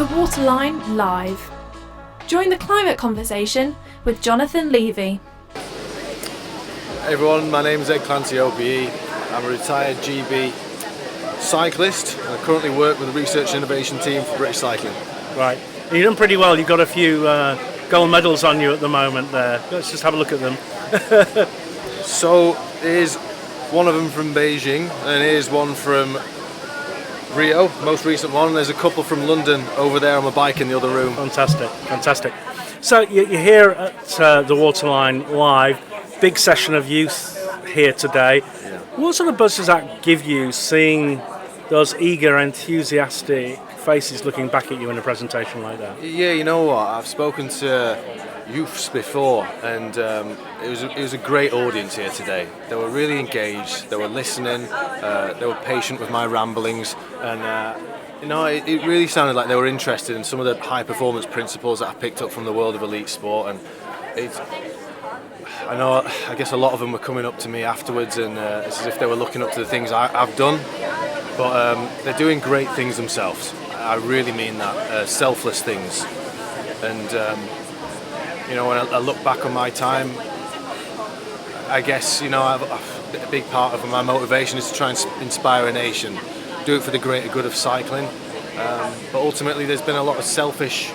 The Waterline Live. Join the climate conversation with Jonathan Levy. Hey everyone, my name is Ed Clancy OBE. I'm a retired GB cyclist and I currently work with the Research and Innovation team for British Cycling. Right, you've done pretty well. You've got a few gold medals on you at the moment there. Let's just have a look at them. So here's one of them from Beijing and here's one from Rio, most recent one. There's a couple from London over there on my bike in the other room. Fantastic, fantastic. So you're here at the Waterline Live, big session of youth here today. Yeah. What sort of buzz does that give you, seeing those eager, enthusiastic faces looking back at you in a presentation like that? Yeah, you know what? I've spoken to youths before, and it was a great audience here today. They were really engaged. They were listening. They were patient with my ramblings, and it really sounded like they were interested in some of the high performance principles that I picked up from the world of elite sport. And I guess a lot of them were coming up to me afterwards, and it's as if they were looking up to the things I've done. But they're doing great things themselves. I really mean that, selfless things. And when I look back on my time, I guess a big part of my motivation is to try and inspire a nation, do it for the greater good of cycling. But ultimately, there's been a lot of selfish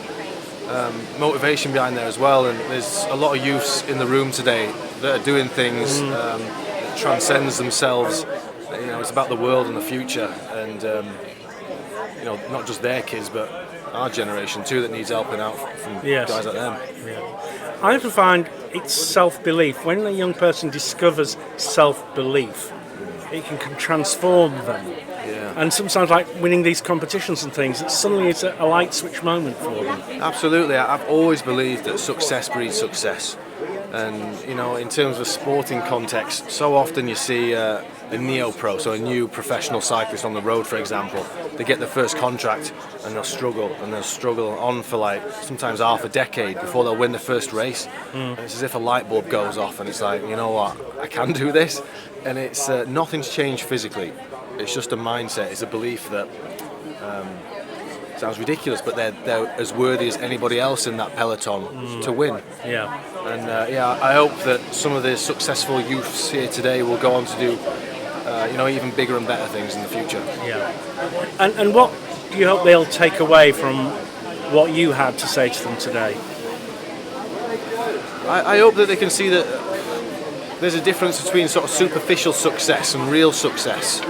motivation behind there as well, and there's a lot of youths in the room today that are doing things that transcends themselves. It's about the world and the future, and not just their kids, but our generation too, that needs helping out from guys like them. Yeah. I often find it's self-belief. When a young person discovers self-belief, it can transform them. Yeah. And sometimes, like winning these competitions and things, it suddenly is a light switch moment for them. Absolutely. I've always believed that success breeds success. And, in terms of a sporting context, so often you see a neo-pro, so a new professional cyclist on the road, for example. They get their first contract and they'll struggle on for sometimes half a decade before they'll win the first race. And it's as if a light bulb goes off and it's like, you know what, I can do this. And it's nothing's changed physically. It's just a mindset. It's a belief that sounds ridiculous, but they're as worthy as anybody else in that peloton to win. Yeah. And I hope that some of the successful youths here today will go on to do even bigger and better things in the future. Yeah. And what do you hope they'll take away from what you had to say to them today? I hope that they can see that there's a difference between sort of superficial success and real success.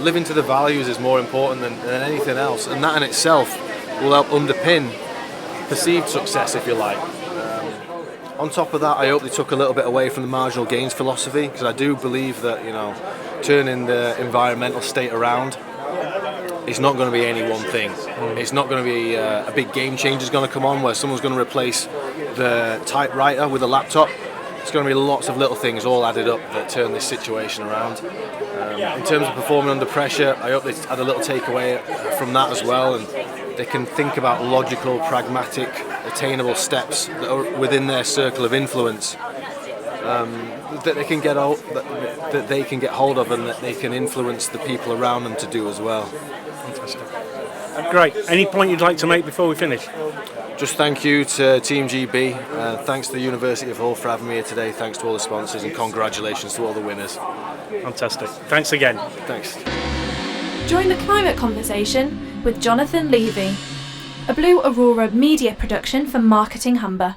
Living to the values is more important than anything else, and that in itself will help underpin perceived success, if you like. On top of that, I hope they took a little bit away from the marginal gains philosophy, because I do believe that turning the environmental state around, it's not going to be any one thing. It's not going to be a big game changer is going to come on where someone's going to replace the typewriter with a laptop. It's going to be lots of little things all added up that turn this situation around. In terms of performing under pressure, I hope they had a little takeaway from that as well, and they can think about logical, pragmatic, attainable steps that are within their circle of influence, that they can get hold of, and that they can influence the people around them to do as well. Fantastic. Great. Any point you'd like to make before we finish? Just thank you to Team GB, thanks to the University of Hull for having me here today, thanks to all the sponsors, and congratulations to all the winners. Fantastic. Thanks again. Thanks. Join the climate conversation with Jonathan Levy, a Blue Aurora media production for Marketing Humber.